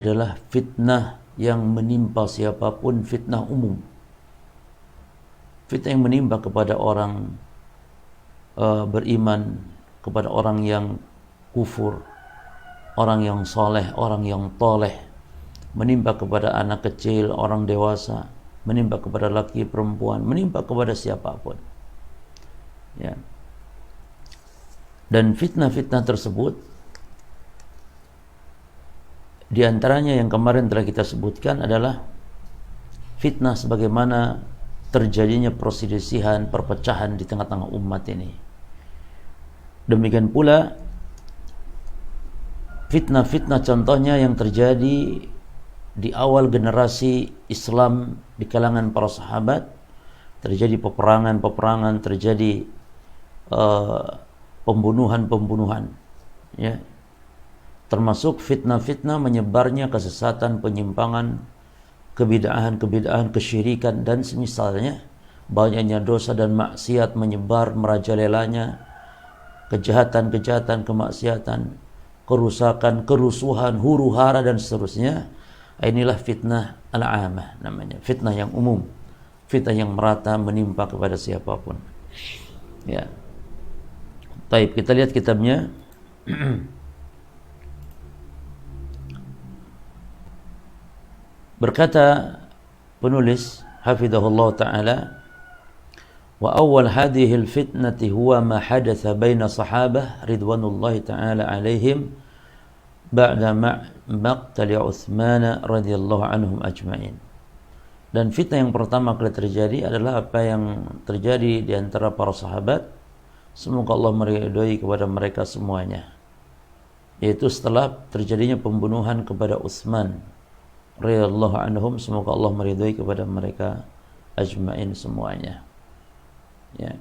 adalah fitnah yang menimpa siapapun, fitnah umum. Fitnah yang menimpa kepada orang beriman, kepada orang yang kufur, orang yang soleh, orang yang toleh, menimpa kepada anak kecil, orang dewasa, menimpa kepada laki perempuan, menimpa kepada siapapun. Ya. Dan fitnah-fitnah tersebut, di antaranya yang kemarin telah kita sebutkan adalah fitnah sebagaimana terjadinya perselisihan, perpecahan di tengah-tengah umat ini. Demikian pula fitnah-fitnah contohnya yang terjadi di awal generasi Islam di kalangan para sahabat, terjadi peperangan-peperangan, terjadi pembunuhan-pembunuhan, ya. Termasuk fitnah-fitnah menyebarnya kesesatan, penyimpangan, kebid'ahan-kebid'ahan, kesyirikan dan semisalnya. Banyaknya dosa dan maksiat menyebar merajalelanya, kejahatan-kejahatan, kemaksiatan, kerusakan, kerusuhan, huru-hara dan seterusnya. Inilah fitnah al-'amah namanya, fitnah yang umum, fitnah yang merata menimpa kepada siapapun. Ya. Baik, kita lihat kitabnya. Berkata penulis hafizahullah ta'ala, wa awal hadhihi al-fitnati huwa ma hadatha baina sahabah ridwanullahi ta'ala alaihim ba'da maqtali Utsman radhiyallahu anhum ajma'in. Dan fitnah yang pertama kali terjadi adalah apa yang terjadi di antara para sahabat, semoga Allah meridhai kepada mereka semuanya, yaitu setelah terjadinya pembunuhan kepada Utsman radhiyallahu anhum, semoga Allah meridhai kepada mereka ajmain semuanya. Ya.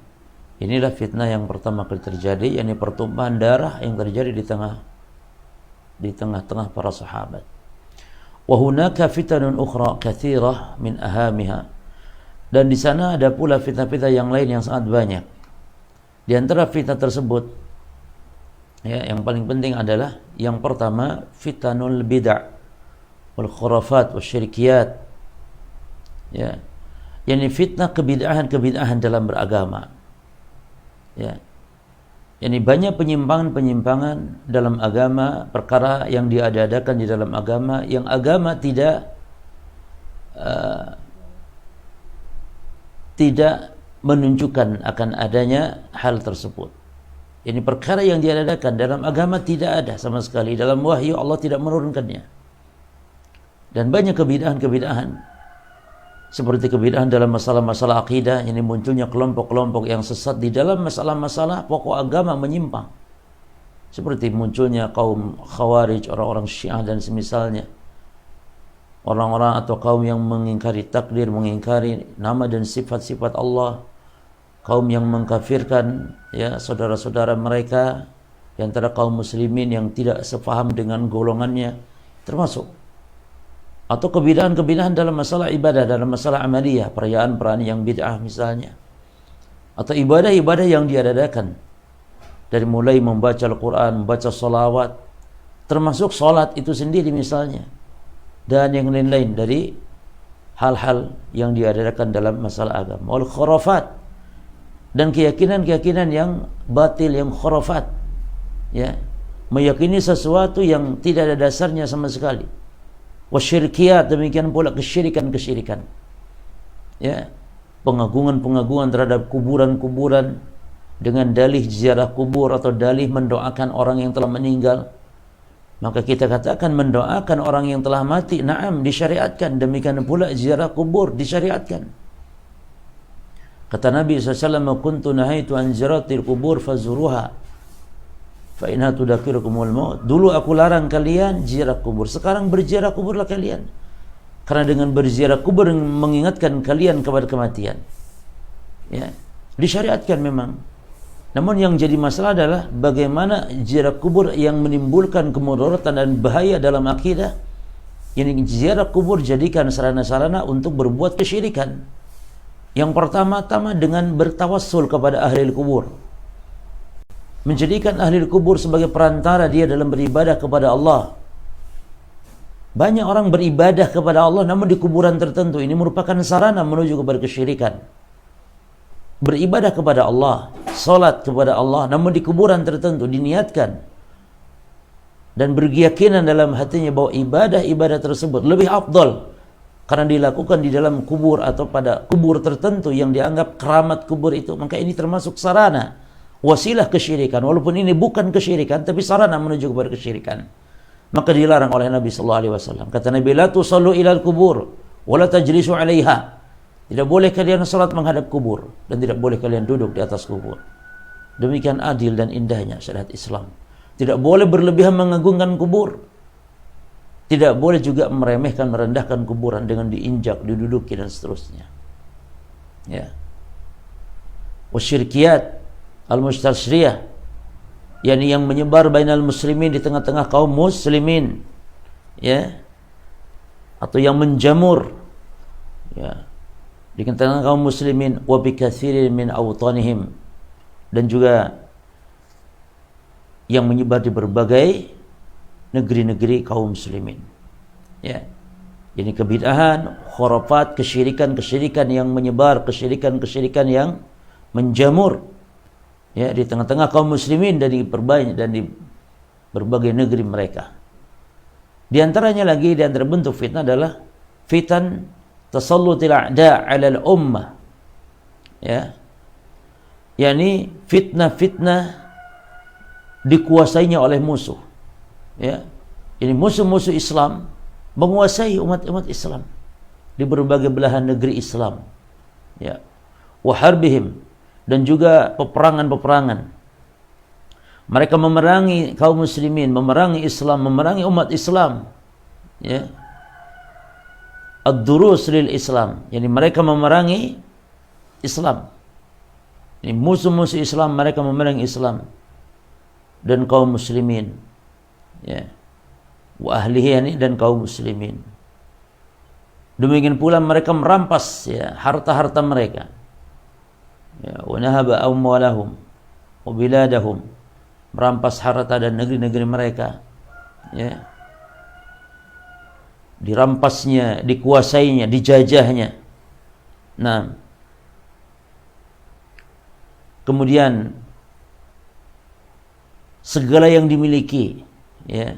Inilah fitnah yang pertama kali terjadi, yakni pertumpahan darah yang terjadi di tengah-tengah para sahabat. Wa hunaka fitanun ukhra katsirah min ahamiha. Dan di sana ada pula fitnah-fitnah yang lain yang sangat banyak. Di antara fitnah tersebut, ya, yang paling penting adalah yang pertama fitanul bid'ah wal khurafat wasyirkiyat, ya, yakni fitnah kebid'ahan dalam beragama, ya, yakni banyak penyimpangan dalam agama, perkara yang diadakan di dalam agama yang agama tidak menunjukkan akan adanya hal tersebut. Ini perkara yang diadakan dalam agama tidak ada sama sekali, dalam wahyu Allah tidak menurunkannya. Dan banyak kebid'ahan seperti kebid'ahan dalam masalah-masalah akidah, ini munculnya kelompok-kelompok yang sesat di dalam masalah-masalah pokok agama menyimpang, seperti munculnya kaum Khawarij, orang-orang Syiah dan semisalnya, orang-orang atau kaum yang mengingkari takdir, mengingkari nama dan sifat-sifat Allah, kaum yang mengkafirkan, ya, saudara-saudara mereka di antara kaum muslimin yang tidak sepaham dengan golongannya, termasuk. Atau kebid'ahan dalam masalah ibadah, dalam masalah amaliyah, perayaan-perayaan yang bid'ah misalnya. Atau ibadah-ibadah yang diadakan, dari mulai membaca Al-Quran, membaca salawat, termasuk salat itu sendiri misalnya, dan yang lain-lain dari hal-hal yang diadakan dalam masalah agama. Wal khurafat, dan keyakinan-keyakinan yang batil, yang khurafat, ya, meyakini sesuatu yang tidak ada dasarnya sama sekali. Wasyirkiyat, demikian pula kesyirikan-kesyirikan, ya, pengagungan-pengagungan terhadap kuburan-kuburan dengan dalih ziarah kubur atau dalih mendoakan orang yang telah meninggal. Maka kita katakan mendoakan orang yang telah mati, na'am, disyariatkan. Demikian pula ziarah kubur disyariatkan. Kata Nabi SAW, kuntu nahaitu an ziyaratil kubur fazuruha fa inna tudakirukumul maut. Dulu aku larang kalian ziarah kubur, sekarang berziarah kuburlah kalian, karena dengan berziarah kubur mengingatkan kalian kepada kematian. Ya, disyariatkan memang. Namun yang jadi masalah adalah bagaimana ziarah kubur yang menimbulkan kemudaratan dan bahaya dalam akidah. Ini ziarah kubur jadikan sarana-sarana untuk berbuat kesyirikan. Yang pertama-tama dengan bertawassul kepada ahli kubur, menjadikan ahli kubur sebagai perantara dia dalam beribadah kepada Allah. Banyak orang beribadah kepada Allah namun di kuburan tertentu. Ini merupakan sarana menuju kepada kesyirikan. Beribadah kepada Allah, salat kepada Allah namun di kuburan tertentu diniatkan dan berkeyakinan dalam hatinya bahwa ibadah-ibadah tersebut lebih afdal karena dilakukan di dalam kubur atau pada kubur tertentu yang dianggap keramat kubur itu, maka ini termasuk sarana wasilah kesyirikan. Walaupun ini bukan kesyirikan tapi sarana menuju kepada kesyirikan. Maka dilarang oleh Nabi sallallahu alaihi wasallam. Kata Nabi, la tusallu ilal kubur wa la tajlisu 'alaiha. Tidak boleh kalian salat menghadap kubur dan tidak boleh kalian duduk di atas kubur. Demikian adil dan indahnya syariat Islam. Tidak boleh berlebihan mengagungkan kubur. Tidak boleh juga meremehkan, merendahkan kuburan dengan diinjak, diduduki dan seterusnya. Ya. Wasyirkiyat al-mustasyriyah, yakni yang menyebar bainal muslimin, di tengah-tengah kaum muslimin, ya, atau yang menjamur, ya, di tengah kaum muslimin, wa bi katsirin min awtanihim, dan juga yang menyebar di berbagai negeri-negeri kaum muslimin, ya. Ini kebid'ahan, khurafat, kesyirikan yang menyebar, kesyirikan yang menjamur, ya, di tengah-tengah kaum muslimin dan di berbagai negeri mereka. Di antaranya lagi, di antara bentuk fitnah adalah fitan tasallutil a'da 'alal ummah. Ya. yakni fitnah-fitnah dikuasainya oleh musuh. Ya. Ini musuh-musuh Islam menguasai umat-umat Islam di berbagai belahan negeri Islam. Ya. Wa harbihim, dan juga peperangan-peperangan. Mereka memerangi kaum muslimin, memerangi Islam, memerangi umat Islam. Ya. Ad-durus lil Islam, yani mereka memerangi Islam. Ini musuh-musuh Islam, mereka memerangi Islam dan kaum muslimin. Ya. Wa ahlihi, yani, dan kaum muslimin. Demikian pula mereka merampas, ya, harta-harta mereka. Ya, wa nahaba amwalahum wa biladahum, merampas harta dan negeri-negeri mereka. Ya. Dirampasnya, dikuasainya, dijajahnya. Nah, kemudian segala yang dimiliki, ya,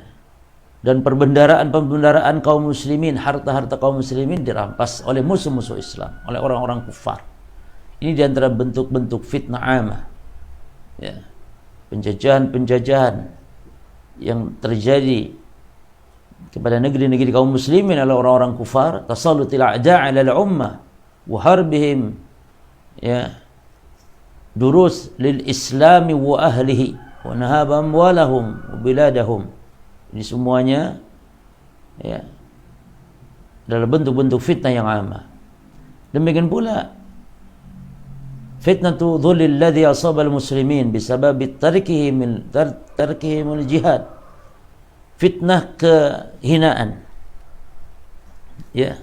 dan perbendaraan kaum muslimin, harta-harta kaum muslimin dirampas oleh musuh-musuh Islam, oleh orang-orang kufar. Ini di antara bentuk-bentuk fitnah amah, ya, penjajahan yang terjadi kepada negeri-negeri kaum muslimin oleh orang-orang kufar. Tasallutil a'da' 'alal ummah wa harbihim, ya, durus lil islami wa ahlihi wa nahaba amwalahum wa biladahum. Ini semuanya, ya, adalah bentuk-bentuk fitnah yang amah. Demikian pula fitnatu dhulil ladzi asaba al-muslimin bisababi tarkihim al-jihad. Fitnah kehinaan. Ya.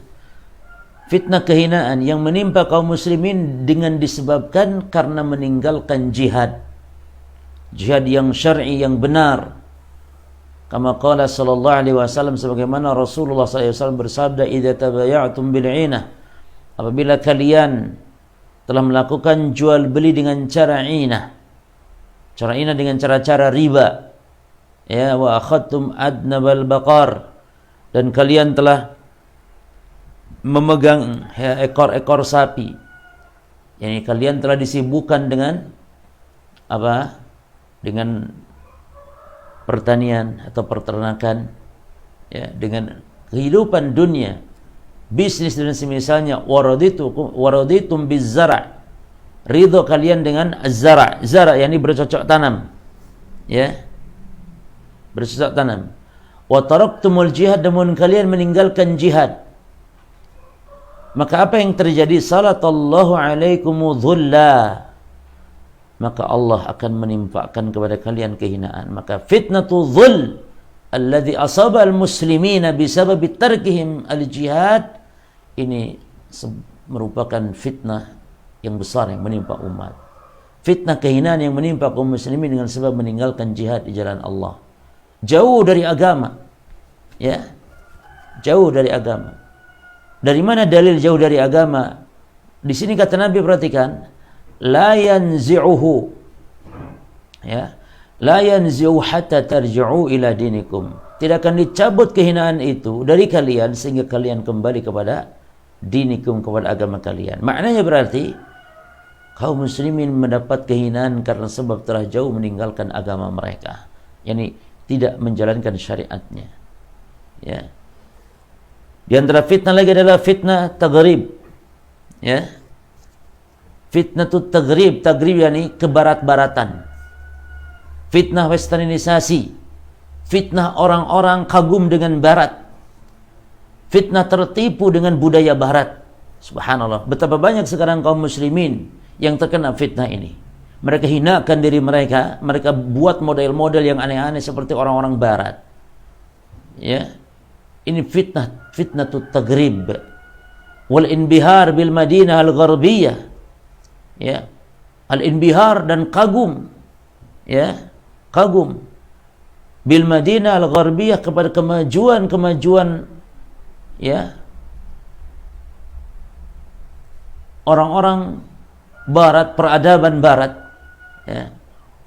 Fitnah kehinaan yang menimpa kaum muslimin dengan disebabkan karena meninggalkan jihad. Jihad yang syar'i, yang benar. Kama qala sallallahu alaihi wasallam, sebagaimana Rasulullah sallallahu alaihi wasallam bersabda, "Idza tabaya'tum bil 'inah." Apabila kalian telah melakukan jual beli dengan cara inah. Cara inah dengan cara-cara riba. Ya, wa akhadtum adnabal baqar, dan kalian telah memegang, ya, ekor-ekor sapi. Yani kalian telah disibukkan dengan apa? Dengan pertanian atau peternakan, ya, dengan kehidupan dunia, bisnis dan semisalnya. Waraditum bizzara', ridho kalian dengan az-zara'. Zara' yakni bercocok tanam, ya, bercocok tanam. Wa taraktumul jihad, namun kalian meninggalkan jihad. Maka apa yang terjadi? Salatallahu alaikumu dhulla, maka Allah akan menimpakan kepada kalian kehinaan. Maka fitnatu dhul alladhi asaba al-muslimina bisababi tarkihim al-jihad, ini merupakan fitnah yang besar yang menimpa umat. Fitnah kehinaan yang menimpa kaum muslimin dengan sebab meninggalkan jihad di jalan Allah, jauh dari agama, ya, jauh dari agama. Dari mana dalil jauh dari agama? Di sini kata Nabi, perhatikan, la yanzi'uhu, ya, la yanzi'u hatta tarji'u ila dinikum. Tidak akan dicabut kehinaan itu dari kalian sehingga kalian kembali kepada dinikum, kepada agama kalian. Maknanya berarti kaum muslimin mendapat kehinaan karena sebab telah jauh meninggalkan agama mereka, yakni tidak menjalankan syariatnya. Ya. Di antara fitnah lagi adalah fitnah taghrib. Ya. Fitnah tu taghrib, yakni kebarat-baratan. Fitnah westernisasi. Fitnah orang-orang kagum dengan barat. Fitnah tertipu dengan budaya barat. Subhanallah, betapa banyak sekarang kaum muslimin yang terkena fitnah ini. Mereka hinakan diri mereka, mereka buat model-model yang aneh-aneh seperti orang-orang barat. Ya. Ini fitnah tu taghrib. Wal inbihar bil Madinah al-Gharbiyah. Ya. Al-inbihar dan kagum. Ya. Kagum bil Madinah al-Gharbiyah, kepada kemajuan ya orang-orang barat, peradaban barat, ya.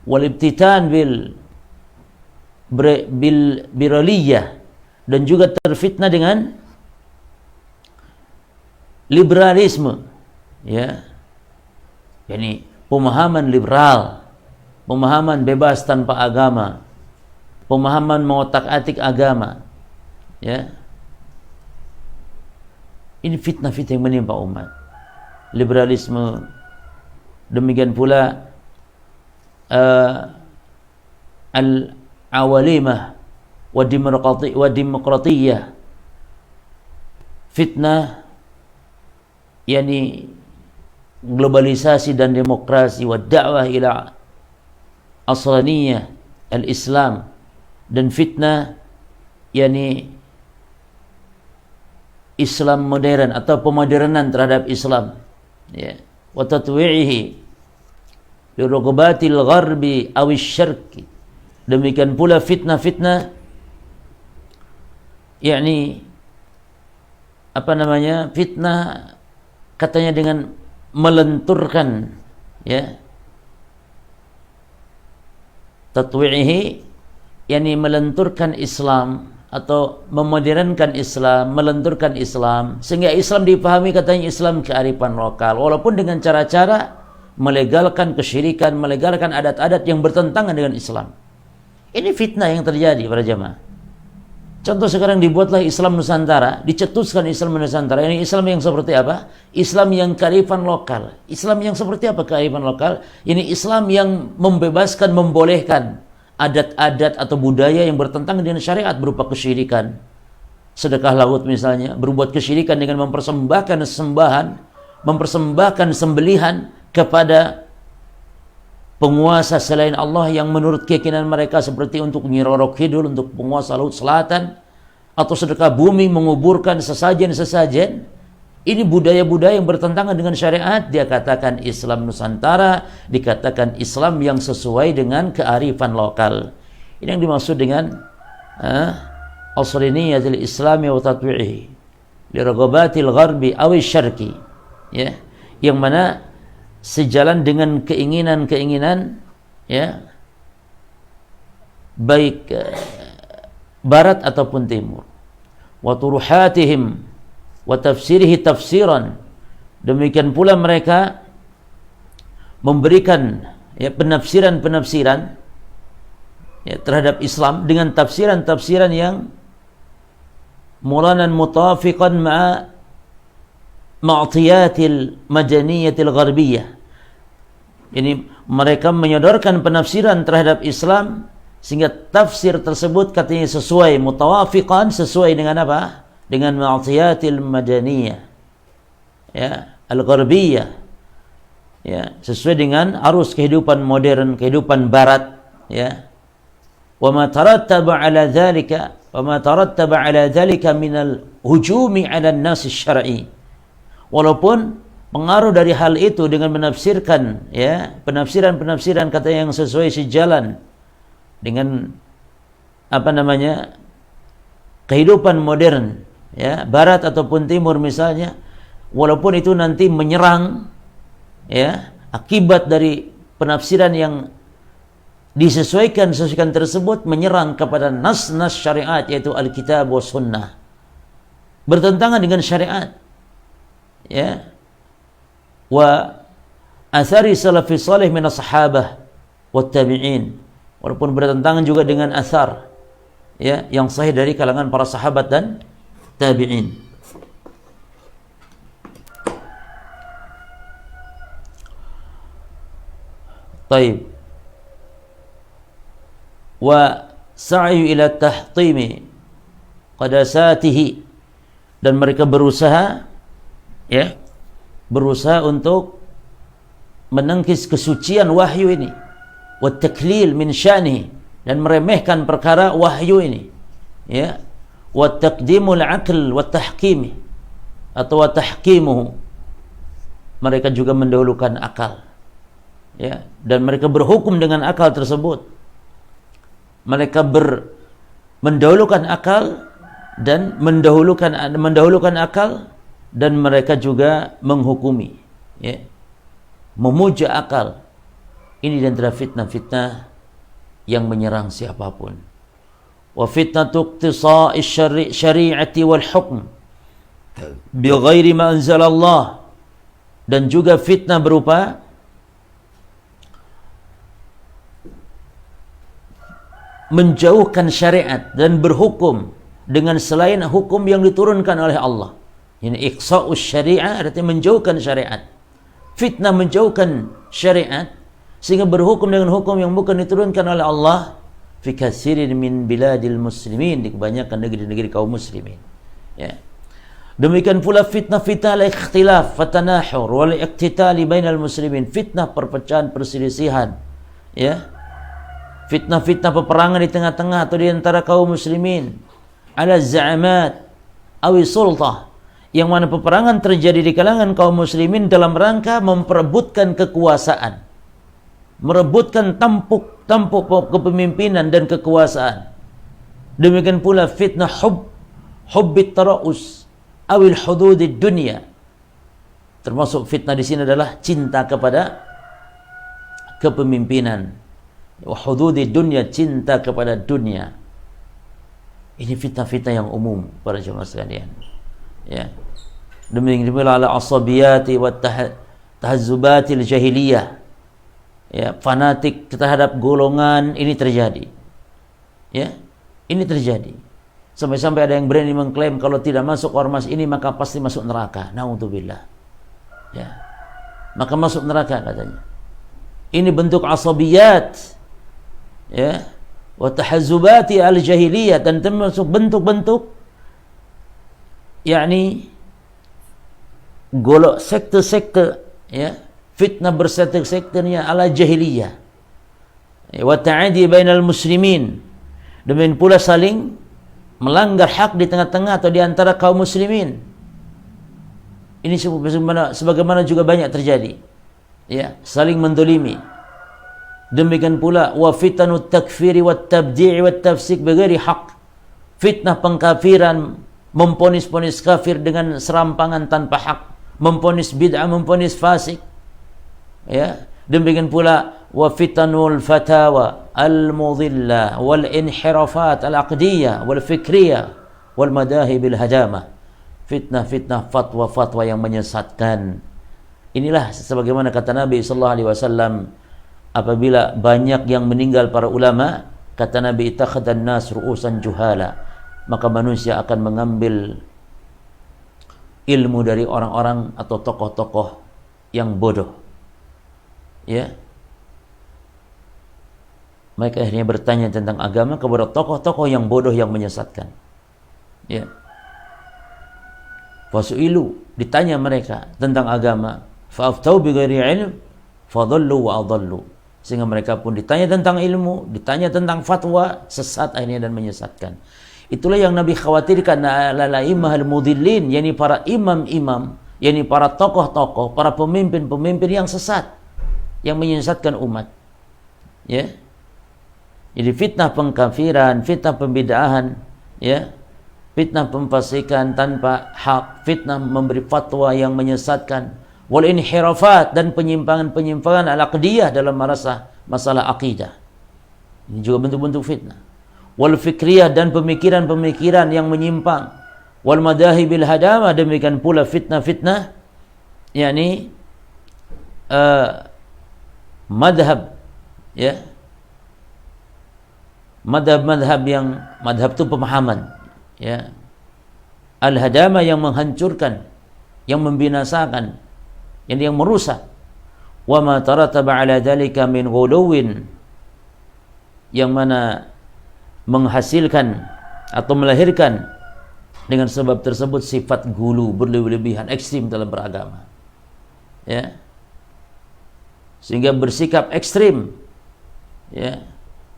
Wal ibtitan bil biraliyah, dan juga terfitnah dengan liberalisme, ya. Yani pemahaman liberal, pemahaman bebas tanpa agama, pemahaman mengotak-atik agama, ya. Ini fitnah-fitnah yang menimpa umat. Liberalisme, demikian pula al-awalimah wa demokratiyah, fitnah yakni globalisasi dan demokrasi, wa da'wah ila aslaniyah al-Islam, dan fitnah yakni Islam modern atau pemodernan terhadap Islam, ya. Wa tatwi'ihi bi rugbatil gharbi awish syarqi. Demikian pula fitnah-fitnah yakni apa namanya, fitnah katanya dengan melenturkan, ya, tatwi'ihi yakni melenturkan Islam atau memodernkan Islam, melenturkan Islam sehingga Islam dipahami katanya Islam kearifan lokal, walaupun dengan cara-cara melegalkan kesyirikan, melegalkan adat-adat yang bertentangan dengan Islam. Ini fitnah yang terjadi para jamaah. Contoh sekarang dibuatlah Islam Nusantara, dicetuskan Islam Nusantara. Ini Islam yang seperti apa? Islam yang kearifan lokal. Islam yang seperti apa kearifan lokal? Ini Islam yang membebaskan, membolehkan adat-adat atau budaya yang bertentangan dengan syariat berupa kesyirikan. Sedekah laut misalnya, berbuat kesyirikan dengan mempersembahkan sembahan, mempersembahkan sembelihan kepada penguasa selain Allah yang menurut keyakinan mereka seperti untuk Nyi Roro Kidul, untuk penguasa Laut Selatan, atau sedekah bumi, menguburkan sesajen-sesajen. Ini budaya-budaya yang bertentangan dengan syariat. Dia katakan Islam Nusantara, dikatakan Islam yang sesuai dengan kearifan lokal. Ini yang dimaksud dengan asriniyatil islami wa tatwi'ihi li raghabatil gharbi awi syarqi, ya, yang mana sejalan dengan keinginan-keinginan, ya, baik barat ataupun timur. Wa turuhatihim wa tafsirihi tafsiran. Demikian pula mereka memberikan, ya, penafsiran-penafsiran, ya, terhadap Islam dengan tafsiran-tafsiran yang mulanan mutawafiqan ma'a ma'tiyatil madaniyatil gharbiyah. Ini mereka menyodorkan penafsiran terhadap Islam sehingga tafsir tersebut katanya sesuai, mutawafiqan, sesuai dengan apa? Dengan ma'tiyatil madaniyah, ya, al-gharbiyah, ya, sesuai dengan arus kehidupan modern, kehidupan barat, ya. Wa ma tarattaba ala dzalika min al-hujumi ala an-nas asy-syar'i. Walaupun pengaruh dari hal itu dengan menafsirkan, ya, penafsiran-penafsiran kata yang sesuai sejalan dengan apa namanya, kehidupan modern, ya, barat ataupun timur misalnya, walaupun itu nanti menyerang, ya, akibat dari penafsiran yang disesuaikan tersebut menyerang kepada nas-nas syariat, yaitu Alkitab wa Sunnah, bertentangan dengan syariat, ya, wa athari salafi salih min as-sahabah wa tabi'in, walaupun bertentangan juga dengan athar, ya, yang sahih dari kalangan para sahabat dan tabi'in. Baik. Wa sa'yu ila tahtimi qadasatihi, dan mereka berusaha, ya, berusaha untuk menengkis kesucian wahyu ini, wa taklil min sya'nihi, dan meremehkan perkara wahyu ini, ya, wa taqdimul aql wa tahkimi, atau wa tahkimuhu, mereka juga mendahulukan akal, ya, dan mereka berhukum dengan akal tersebut. Mereka mendahulukan akal dan mendahulukan akal, dan mereka juga menghukumi, ya, memuja akal. Ini di antara fitnah-fitnah yang menyerang siapapun. Wa fitnatu iqtisa'i syari'ati wal hukm bi ghairi ma anzalallah, dan juga fitnah berupa menjauhkan syariat dan berhukum dengan selain hukum yang diturunkan oleh Allah. Ini iqsa'us syari'ah, artinya menjauhkan syariat. Fitnah menjauhkan syariat sehingga berhukum dengan hukum yang bukan diturunkan oleh Allah fi katsirin min biladil muslimin, di kebanyakan negeri-negeri kaum muslimin, ya. Demikian pula fitnah-fitnah al-ikhtilaf fatanahur wal iqtitali bainal muslimin, fitnah perpecahan, perselisihan, ya. Fitnah-fitnah peperangan di tengah-tengah atau di antara kaum muslimin, ala za'amat awi sultah, yang mana peperangan terjadi di kalangan kaum muslimin dalam rangka memperebutkan kekuasaan, merebutkan tampuk kepemimpinan dan kekuasaan. Demikian pula fitnah hubbit tara'us awil hududid dunya, termasuk fitnah di sini adalah cinta kepada kepemimpinan, wa hududid dunya, cinta kepada dunia. Ini fitnah-fitnah yang umum para jemaah sekalian, ya. Demikian pula ala asabiyati wa tahazzubatil jahiliyah, ya, fanatik terhadap golongan ini terjadi, ya, ini terjadi sampai-sampai ada yang berani mengklaim kalau tidak masuk ormas ini maka pasti masuk neraka. Naudzubillah, ya, maka masuk neraka katanya. Ini bentuk asabiyat, ya, wa tahazzubati al-jahiliyah, dan termasuk bentuk-bentuk yakni golok sekte-sekte, ya, fitnah bersekte-sekternya ala jahiliyah, wa ta'adi bainal muslimin, demikian pula saling melanggar hak di tengah-tengah atau di antara kaum muslimin. Ini sebagaimana juga banyak terjadi, ya, saling mendolimi. Demikian pula wa fitnatu takfiri wat tabdi' wat tafsik bighairi haq, fitnah pengkafiran, memponis-ponis kafir dengan serampangan tanpa hak, memponis bid'ah, memponis fasik, ya. Demikian pula wa fitnul fatawa al-mudhillah wal inhirafat al-aqdiyah wal fikriyah wal madahib al-hadamah, fitnah-fitnah fatwa-fatwa yang menyesatkan. Inilah sebagaimana kata Nabi sallallahu alaihi wasallam, apabila banyak yang meninggal para ulama, kata Nabi, ittakhadhan nas ru'usan juhala, maka manusia akan mengambil ilmu dari orang-orang atau tokoh-tokoh yang bodoh, ya. Mereka akhirnya bertanya tentang agama kepada tokoh-tokoh yang bodoh yang menyesatkan, ya. Fasu'ilu, ditanya mereka tentang agama, fa'aftau bighairi ilm fadhallu wa adhallu, sehingga mereka pun ditanya tentang ilmu, ditanya tentang fatwa, sesat akhirnya dan menyesatkan. Itulah yang Nabi khawatirkan, al-a'immah al-mudhillin, yakni para imam-imam, yakni para tokoh-tokoh, para pemimpin-pemimpin yang sesat, yang menyesatkan umat, ya. Jadi fitnah pengkafiran, fitnah pembid'ahan, ya, fitnah pemfasikan tanpa hak, fitnah memberi fatwa yang menyesatkan, wal inhirafat dan penyimpangan-penyimpangan al-aqdiyah dalam masalah akidah. Ini juga bentuk-bentuk fitnah. Wal fikriyah dan pemikiran-pemikiran yang menyimpang. Wal madahibil hadamah, demikian pula fitnah-fitnah yakni madhab, ya, madhab yang madhab itu pemahaman, ya, al-hadama yang menghancurkan, yang membinasakan, yang merusak. Wa ma tarataba ala dzalika min ghuluwin, yang mana menghasilkan atau melahirkan dengan sebab tersebut sifat gulu, berlebihan, ekstrim dalam beragama, ya, sehingga bersikap ekstrim, ya.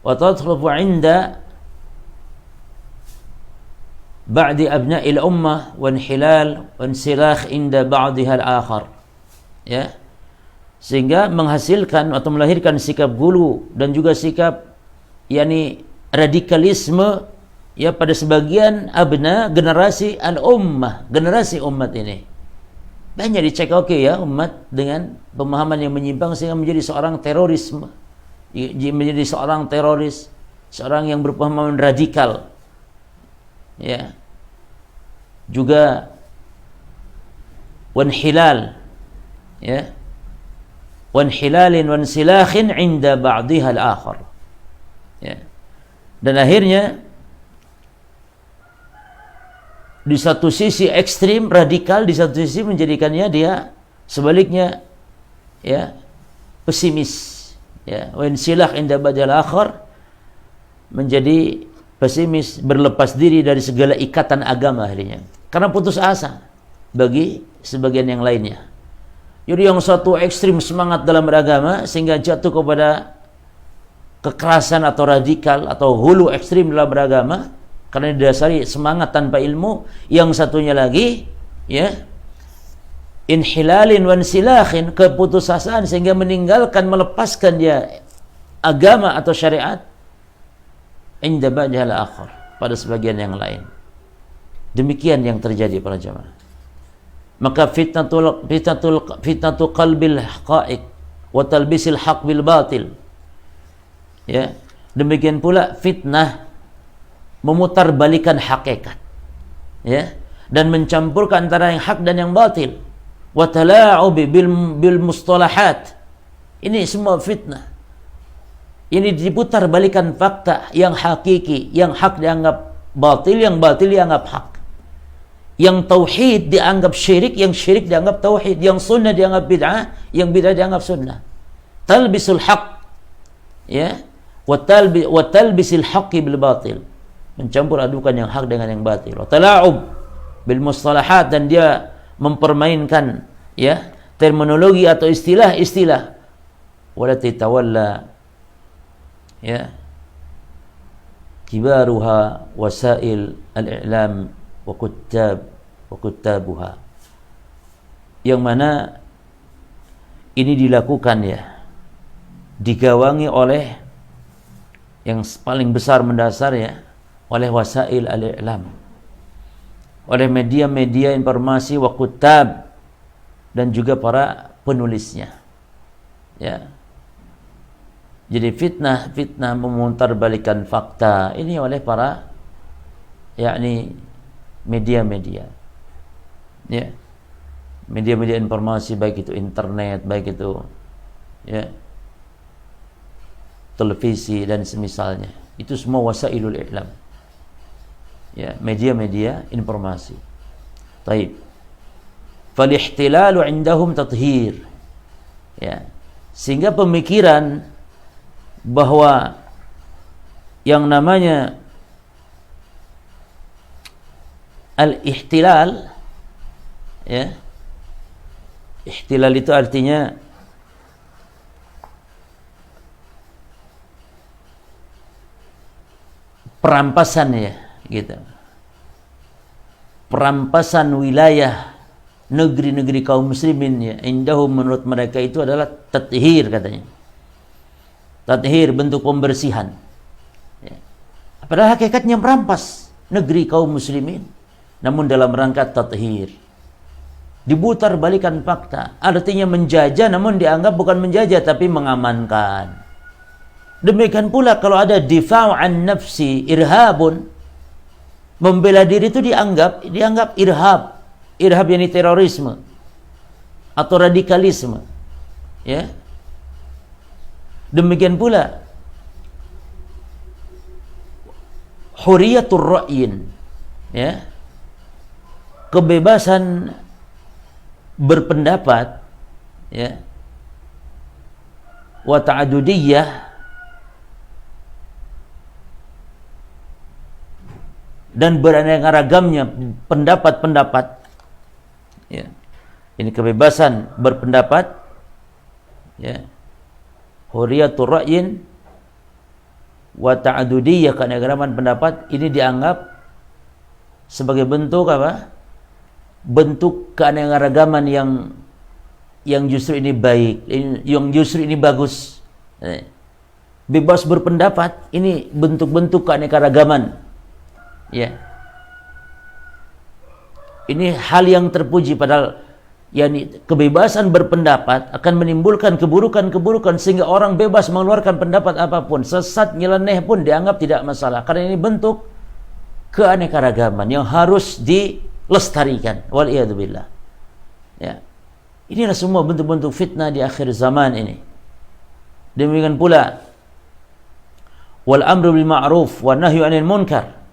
Wa tatrufu 'inda ba'di abna'il ummah wa inhilal wa insilakh 'inda ba'dihal akhar, ya, sehingga menghasilkan atau melahirkan sikap gulu dan juga sikap yakni radikalisme, ya, pada sebagian abna generasi al-ummah, generasi umat ini. Banyak dicekoki, ya, umat dengan pemahaman yang menyimpang sehingga menjadi seorang terorisme, menjadi seorang teroris, seorang yang berpemahaman radikal, ya. Juga wanhilal, ya, wanhilalin wansilakhin 'inda ba'diha al-akhar, ya. Dan akhirnya di satu sisi ekstrim radikal, di satu sisi menjadikannya dia sebaliknya, ya, pesimis, ya, wa insilakh inda badal akhar, menjadi pesimis, berlepas diri dari segala ikatan agama akhirnya karena putus asa bagi sebagian yang lainnya. Jadi yang satu ekstrim semangat dalam beragama sehingga jatuh kepada kekerasan atau radikal atau hulu ekstrim dalam beragama karena didasari semangat tanpa ilmu. Yang satunya lagi, ya, inhilalin wan silakhin, keputusasaan sehingga meninggalkan, melepaskan dia agama atau syariat inda ba'dihal akhar, pada sebagian yang lain. Demikian yang terjadi para jamaah. Maka fitnatul qalbil haqaiq wa talbisil haq bil batil, ya, demikian pula fitnah memutarbalikan hakikat, ya, dan mencampurkan antara yang hak dan yang batil, wa tala'ubi bil mustalahat. Ini semua fitnah. Ini diputar balikan fakta, yang hakiki, yang hak dianggap batil, yang batil dianggap hak. Yang tauhid dianggap syirik, yang syirik dianggap tauhid, yang sunnah dianggap bid'ah, yang bid'ah dianggap sunnah. Talbisul haq, ya, wa talbisil haqqi bil batil, mencampur adukan yang hak dengan yang batil. Wa tala'ub bil mustalahat, dan dia mempermainkan, ya, terminologi atau istilah-istilah. Walati tawalla, ya, kibaruha wasail al-i'lam wa kuttabuha, yang mana ini dilakukan, ya, digawangi oleh yang paling besar mendasar, ya, oleh wasail al-i'lam, oleh media-media informasi, wa kuttab, dan juga para penulisnya, ya. Jadi fitnah memutarbalikan fakta ini oleh para, yakni media-media, ya, media-media informasi, baik itu internet, baik itu, ya, televisi dan semisalnya. Itu semua wasailul i'lam, ya, media-media informasi. Taib. Falihtilalu indahum tathhir, ya, sehingga pemikiran bahwa yang namanya al-ihtilal, ya, ihtilal itu artinya perampasan, ya, gitu. Perampasan wilayah negeri-negeri kaum muslimin, ya, indahum, menurut mereka itu adalah tathhir, katanya. Tathhir, bentuk pembersihan, ya. Padahal hakikatnya merampas negeri kaum muslimin, namun dalam rangka tathhir. Diputar balikan fakta, artinya menjajah namun dianggap bukan menjajah tapi mengamankan. Demikian pula kalau ada difa'u an nafsi irhabun, membela diri itu dianggap irhab. Irhab yakni terorisme atau radikalisme. Ya. Demikian pula huriyatur ra'yin, ya. Kebebasan berpendapat, ya. Wa ta'adudiyah, dan beraneka ragamnya pendapat-pendapat, ya. Ini kebebasan berpendapat, ya. Huriyatur ra'yin wa ta'adudiyah, keanekaragaman pendapat, ini dianggap sebagai bentuk apa? Bentuk keanekaragaman yang justru ini baik, yang justru ini bagus. Bebas berpendapat ini bentuk-bentuk keanekaragaman. Ya. Ini hal yang terpuji, padahal yakni kebebasan berpendapat akan menimbulkan keburukan-keburukan sehingga orang bebas mengeluarkan pendapat apapun, sesat nyeleneh pun dianggap tidak masalah, karena ini bentuk keanekaragaman yang harus dilestarikan. Waliyadzubillah. Ya. Inilah semua bentuk-bentuk fitnah di akhir zaman ini. Demikian pula wal amru bil ma'ruf wan nahyu 'anil munkar.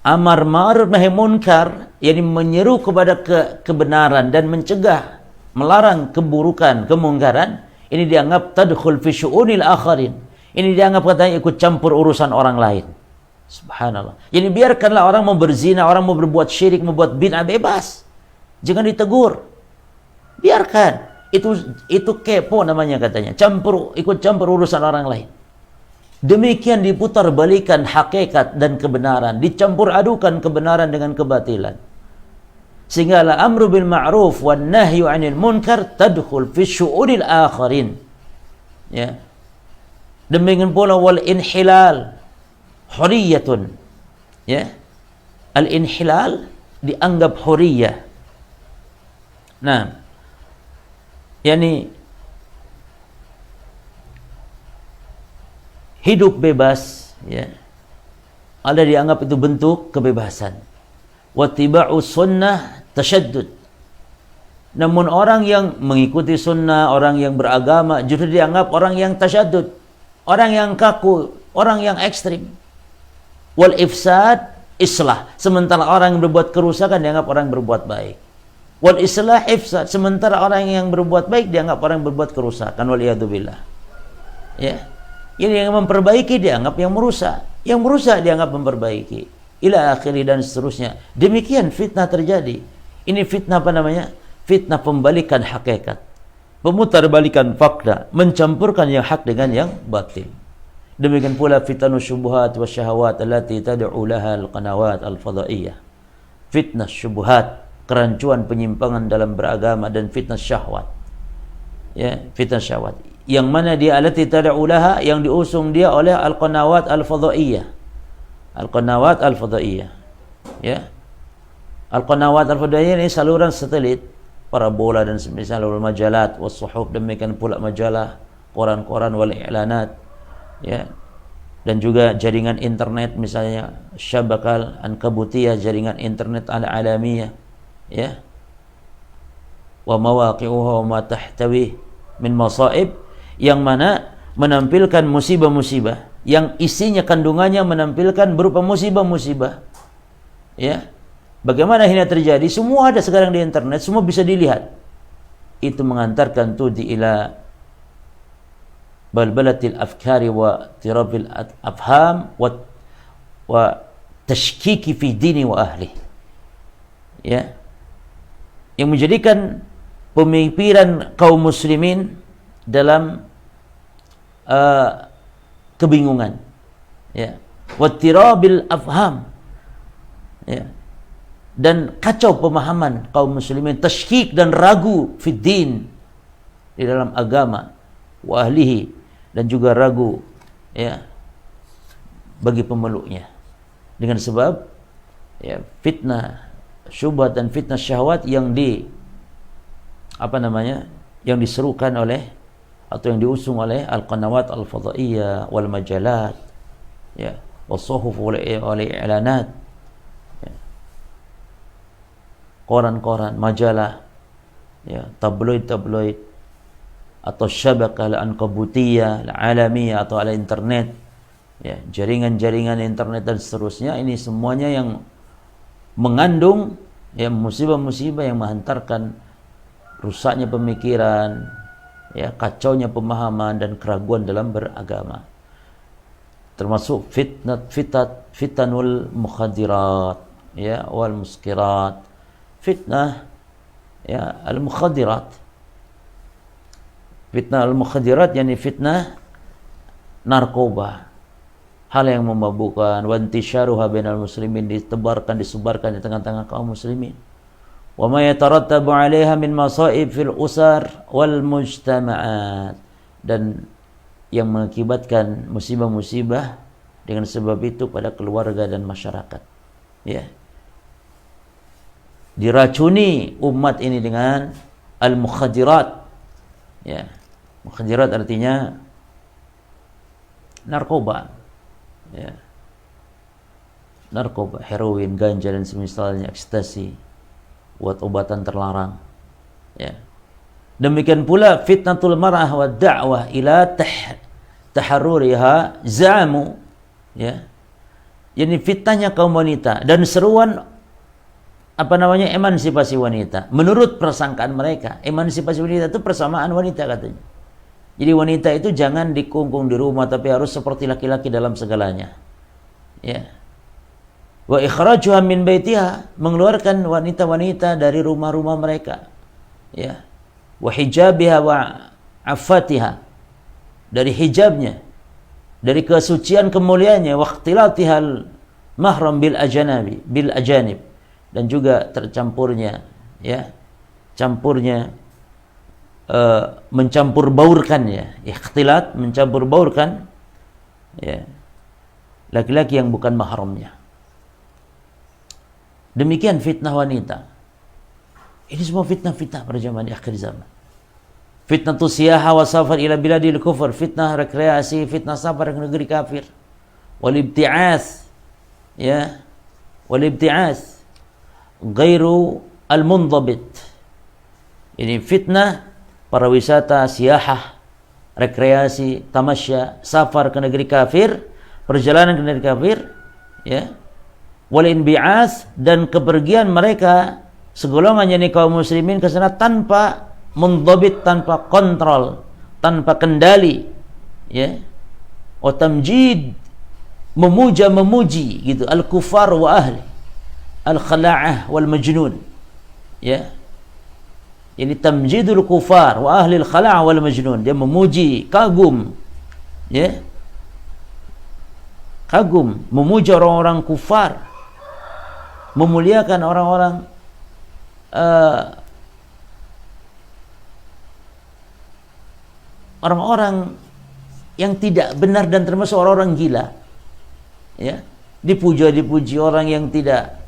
Amar ma'ruf nahi munkar, yakni menyeru kepada kebenaran dan mencegah, melarang keburukan, kemungkaran, ini dianggap tadkhul fi syu'unil akharin. Ini dianggap katanya ikut campur urusan orang lain. Subhanallah. Jadi biarkanlah orang mau berzina, orang mau berbuat syirik, membuat bid'ah, bebas. Jangan ditegur. Biarkan. Itu kepo namanya katanya. Ikut campur urusan orang lain. Demikian diputar balikan hakikat dan kebenaran, dicampur adukan kebenaran dengan kebatilan. Sehingga la amru bil ma'ruf wan nahyu 'anil munkar tadkhul fi syu'unil akharin. Ya. Demikian pula wal inhilal huriyatun. Ya. Al inhilal dianggap huriyah. Nah, yakni hidup bebas, ya, ada dianggap itu bentuk kebebasan. Wattiba'u sunnah tasyaddud. Namun orang yang mengikuti sunnah, orang yang beragama justru dianggap orang yang tasyaddud, orang yang kaku, orang yang ekstrim. Wal ifsad islah, sementara orang yang berbuat kerusakan dianggap orang yang berbuat baik. Wal islah ifsad, sementara orang yang berbuat baik dianggap orang yang berbuat kerusakan. Waliyadzubillah. Ya. Ini yang memperbaiki dianggap yang merusak, yang merusak dianggap memperbaiki, ila akhiri dan seterusnya. Demikian fitnah terjadi. Ini fitnah apa namanya? Fitnah pembalikan hakikat, pemutarbalikan fakta, mencampurkan yang hak dengan yang batil. Demikian pula fitnah syubhat wa syahawat allati tad'u laha al-qanawat al-fadhaiyah. Fitnah syubhat, kerancuan penyimpangan dalam beragama, dan fitnah syahwat. Ya, fitnah syahwat. Yang mana dia allati tad'u laha, yang diusung dia oleh al-qanawat al-fadhaiyah. Al-qanawat al-fadhaiyah. Ya. Al-qanawat al-fadhaiyah ini saluran satelit, parabola dan semisal, majalat was-suhuf, demikian pula majalah, koran-koran wal i'lanat. Ya. Dan juga jaringan internet, misalnya syabakal ankabutiyah, jaringan internet al-alamiyah. Ya. Wa mawaqi'uha wa ma tahtawi min masaib, yang mana menampilkan musibah-musibah, yang isinya kandungannya menampilkan berupa musibah-musibah. Ya. Bagaimana ini terjadi? Semua ada sekarang di internet, semua bisa dilihat. Itu mengantarkan tudi ila balbalatil afkari wa tirabil afham wa tashkiki fi dini wa ahli. Ya. Yang menjadikan pemikiran kaum muslimin dalam kebingungan, ya, wattirabil afham, ya, dan kacau pemahaman kaum muslimin, tashkik dan ragu fid din, di dalam agama, wa ahlihi, dan juga ragu, ya, bagi pemeluknya. dengan sebab ya fitnah syubhat dan fitnah syahwat yang yang diserukan oleh atau yang diusung oleh al-qanawat al-fadhaiyah wal majalat ya was-suhuf wal i'lanat ya. Koran-koran, majalah ya, tabloid atau syabakah al-ankabutiyah al-alamiyah atau ala internet ya, jaringan-jaringan internet dan seterusnya, ini semuanya yang mengandung ya musibah-musibah yang menghantarkan rusaknya pemikiran, ya, kacaunya pemahaman dan keraguan dalam beragama. Termasuk fitanul mukhadirat, ya, wal muskirat. Fitnah, ya, al mukhadirat. Fitnah al mukhadirat yakni fitnah narkoba. Hal yang memabukkan, wa intisyaruha bainal muslimin, disebarkan di tengah-tengah kaum muslimin. Wa ma yatarattabu 'alaiha min masaib fil usar wal mujtama'at, dan yang mengakibatkan musibah-musibah dengan sebab itu pada keluarga dan masyarakat. Ya. Diracuni umat ini dengan al-mukhadirat. Ya. Mukhadirat artinya narkoba. Ya. Narkoba, heroin, ganja dan semisalnya, ekstasi, obat-obatan terlarang. Ya. Demikian pula fitnatul mar'ah wa da'wah ila taharruriha za'amu, ya. Yani fitnahnya kaum wanita dan seruan emansipasi wanita. Menurut persangkaan mereka, emansipasi wanita itu persamaan wanita katanya. Jadi wanita itu jangan dikungkung di rumah, tapi harus seperti laki-laki dalam segalanya. Ya. Wa ikhrajuha min baitiha, mengeluarkan wanita-wanita dari rumah-rumah mereka. Ya. Wa hijabiha wa affatiha, dari hijabnya, dari kesucian kemuliaannya, wa ikhtilatihal mahram bil ajanib, dan juga tercampurnya, ya, mencampur baurkan, ya, ikhtilat, mencampur baurkan, ya, laki-laki yang bukan mahramnya. Demikian fitnah wanita. Ini semua fitnah-fitnah pada zaman di akhir zaman. Fitnah siyaha wa safar ila biladil kufur, fitnah rekreasi, fitnah safar ke negeri kafir. Wal ibti'ats, ya, wal ibti'ats ghairu al-mundhabit. Ini fitnah para wisata, siyahah, rekreasi, tamasya, safar ke negeri kafir, perjalanan ke negeri kafir, ya. Wal inbi'ats, dan kepergian mereka segolongan yakni kaum muslimin ke sana tanpa mundhabit, tanpa kontrol, tanpa kendali, ya. Wa tamjid, memuja-memuji gitu al-kufar wa ahli, al-khala'ah wal majnun, ya. Ini tamjidul kufar wa ahli al-khala'ah wal majnun, dia memuji, kagum, ya. Kagum, memuja orang-orang kufar, memuliakan orang-orang yang tidak benar dan termasuk orang-orang gila, ya. Dipuji orang yang tidak,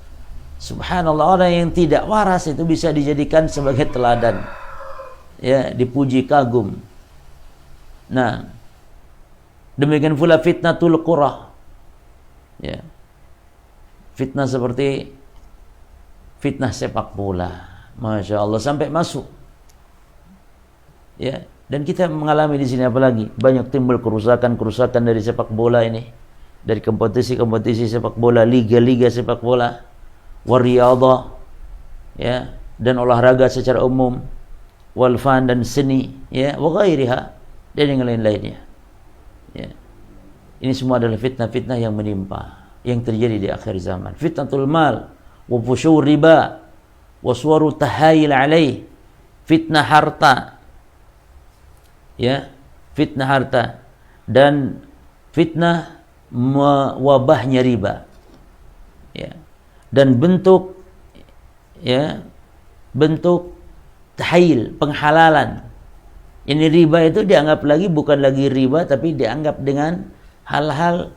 subhanallah, orang yang tidak waras itu bisa dijadikan sebagai teladan, ya, dipuji, kagum. Nah, demikian pula fitnatul qurah, ya. Fitnah seperti fitnah sepak bola, masya Allah, sampai masuk, ya. Dan kita mengalami di sini apalagi banyak timbul kerusakan dari sepak bola ini, dari kompetisi sepak bola, liga-liga sepak bola, wariyadhah, ya, dan olahraga secara umum, walfan dan seni, ya, wa ghairiha, dan yang lain-lainnya, ya. Ini semua adalah fitnah-fitnah yang menimpa, yang terjadi di akhir zaman. Fitnatul mal wa fusyur riba wa suwaru tahayil alaih, fitnah harta, ya, fitnah harta dan fitnah wabahnya riba, ya, dan bentuk, ya, bentuk tahayil, penghalalan. Ini riba itu dianggap lagi bukan lagi riba, tapi dianggap dengan hal-hal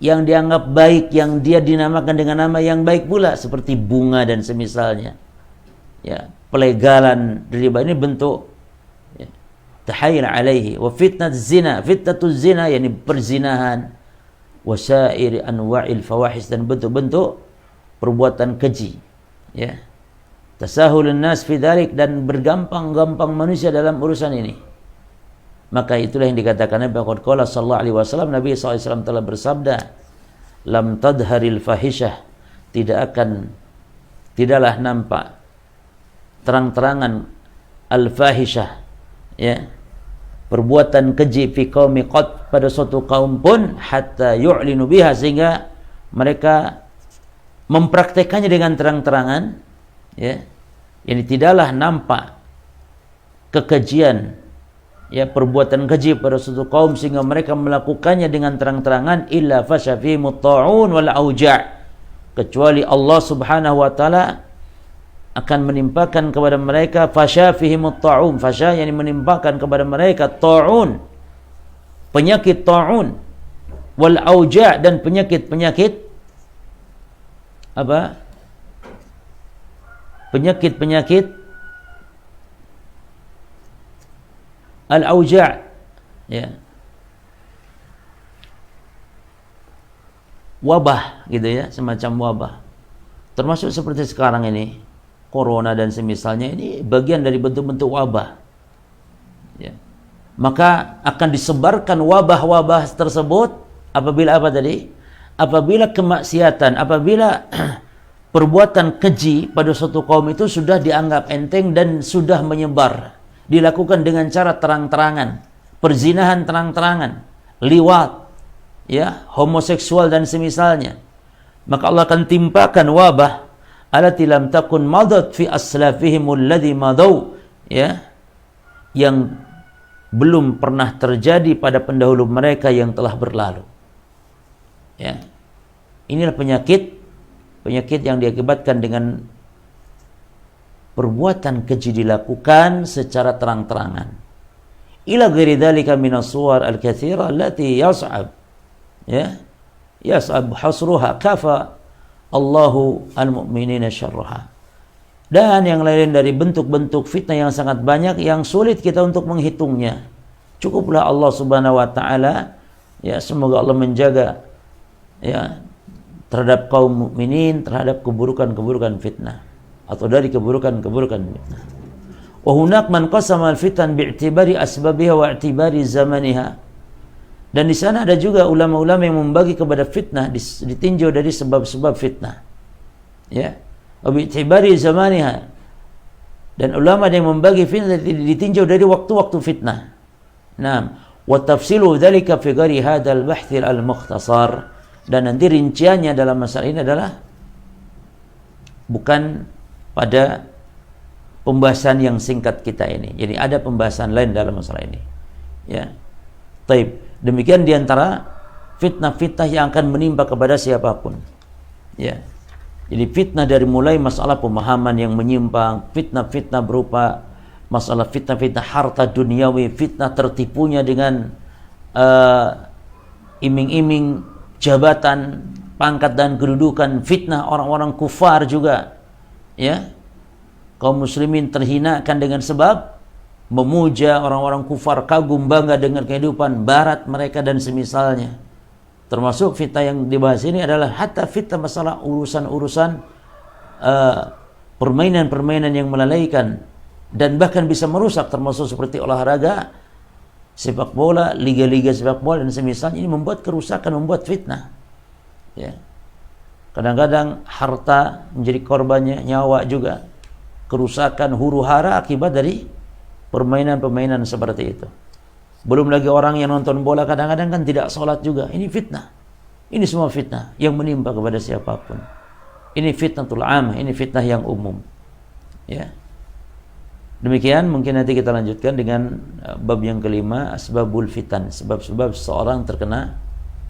yang dianggap baik, yang dia dinamakan dengan nama yang baik pula, seperti bunga dan semisalnya. Ya, pelegalan riba ini bentuk ya, tahayyul alaihi. Wa fitnatuz zina yakni perzinahan, wasairi anwa'il fawahish, dan bentuk-bentuk perbuatan keji. Ya. Tasahulun nas fi dzalik, dan bergampang-gampang manusia dalam urusan ini. Maka itulah yang dikatakan Nabi qala sallallahu alaihi wasallam, Nabi SAW telah bersabda, lam tadharil fahishah, tidaklah nampak terang-terangan al-fahishah, ya, perbuatan keji fi qaumi qad, pada suatu kaum pun, hatta yu'linu biha, sehingga mereka mempraktekannya dengan terang-terangan, ya. Ini tidaklah nampak kekejian, ya, perbuatan keji pada suatu kaum sehingga mereka melakukannya dengan terang-terangan, illa fasha fi mutta'un wal auja', kecuali Allah Subhanahu wa taala akan menimpakan kepada mereka fasha fihi mutta'un, fasha yang menimpakan kepada mereka ta'un, penyakit ta'un, wal auja', dan penyakit-penyakit apa? Penyakit-penyakit al-auja', ya, wabah gitu ya, semacam wabah. Termasuk seperti sekarang ini, corona dan semisalnya, ini bagian dari bentuk-bentuk wabah. Ya. Maka akan disebarkan wabah-wabah tersebut apabila apa tadi? Apabila kemaksiatan, apabila perbuatan keji pada suatu kaum itu sudah dianggap enteng dan sudah menyebar, dilakukan dengan cara terang-terangan, perzinahan terang-terangan, liwat, ya, homoseksual dan semisalnya, maka Allah akan timpakan wabah allati lam takun madat fi aslafihim alladhi madau, ya, yang belum pernah terjadi pada pendahulu mereka yang telah berlalu. Ya. Inilah penyakit yang diakibatkan dengan perbuatan keji dilakukan secara terang-terangan. Ila ghairi dzalika min as-suwar al-katsira allati yas'ab, ya, yas'ab hasruha, kafa Allahu al-mu'minina syarraha. Dan yang lain dari bentuk-bentuk fitnah yang sangat banyak yang sulit kita untuk menghitungnya. Cukuplah Allah Subhanahu wa taala, ya, semoga Allah menjaga, ya, terhadap kaum mukminin terhadap keburukan-keburukan fitnah atau dari keburukan-keburukan fitnah. Wa hunak man qasama al-fitan bi'tibari asbabiha wa i'tibari zamaniha. Dan di sana ada juga ulama-ulama yang membagi kepada fitnah ditinjau dari sebab-sebab fitnah. Ya. Wa bi'tibari zamaniha. Dan ulama yang membagi fitnah ditinjau dari waktu-waktu fitnah. Naam, wa tafsilu dzalika fi ghairi hadzal bahts al-mukhtasar. Dan nanti rinciannya dalam masalah ini adalah bukan pada pembahasan yang singkat kita ini. Jadi ada pembahasan lain dalam masalah ini. Ya. Taib. Demikian diantara fitnah-fitnah yang akan menimpa kepada siapapun. Ya. Jadi fitnah dari mulai masalah pemahaman yang menyimpang, fitnah-fitnah berupa masalah fitnah-fitnah harta duniawi, fitnah tertipunya dengan iming-iming jabatan, pangkat dan kedudukan, fitnah orang-orang kufar juga, ya, kaum muslimin terhinakan dengan sebab memuja orang-orang kufar, kagum bangga dengan kehidupan barat mereka dan semisalnya. Termasuk fitnah yang dibahas ini adalah hatta fitnah masalah urusan-urusan permainan-permainan yang melalaikan dan bahkan bisa merusak, termasuk seperti olahraga sepak bola, liga-liga sepak bola dan semisalnya. Ini membuat kerusakan, membuat fitnah. Ya. Kadang-kadang harta menjadi korbannya, nyawa juga. Kerusakan, huru-hara akibat dari permainan-permainan seperti itu. Belum lagi orang yang nonton bola kadang-kadang kan tidak sholat juga. Ini fitnah. Ini semua fitnah yang menimpa kepada siapapun. Ini fitnatul amah, ini fitnah yang umum. Ya. Demikian, mungkin nanti kita lanjutkan dengan bab yang kelima, asbabul fitan, sebab-sebab seorang terkena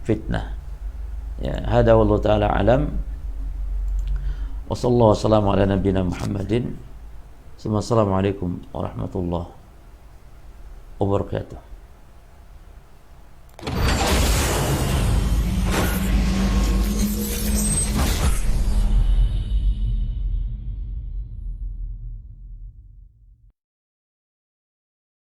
fitnah. Ya, hada wallahu taala alam. Wa sallallahu wasallam ala nabiyyina Muhammadin. Assalamualaikum warahmatullahi wabarakatuh.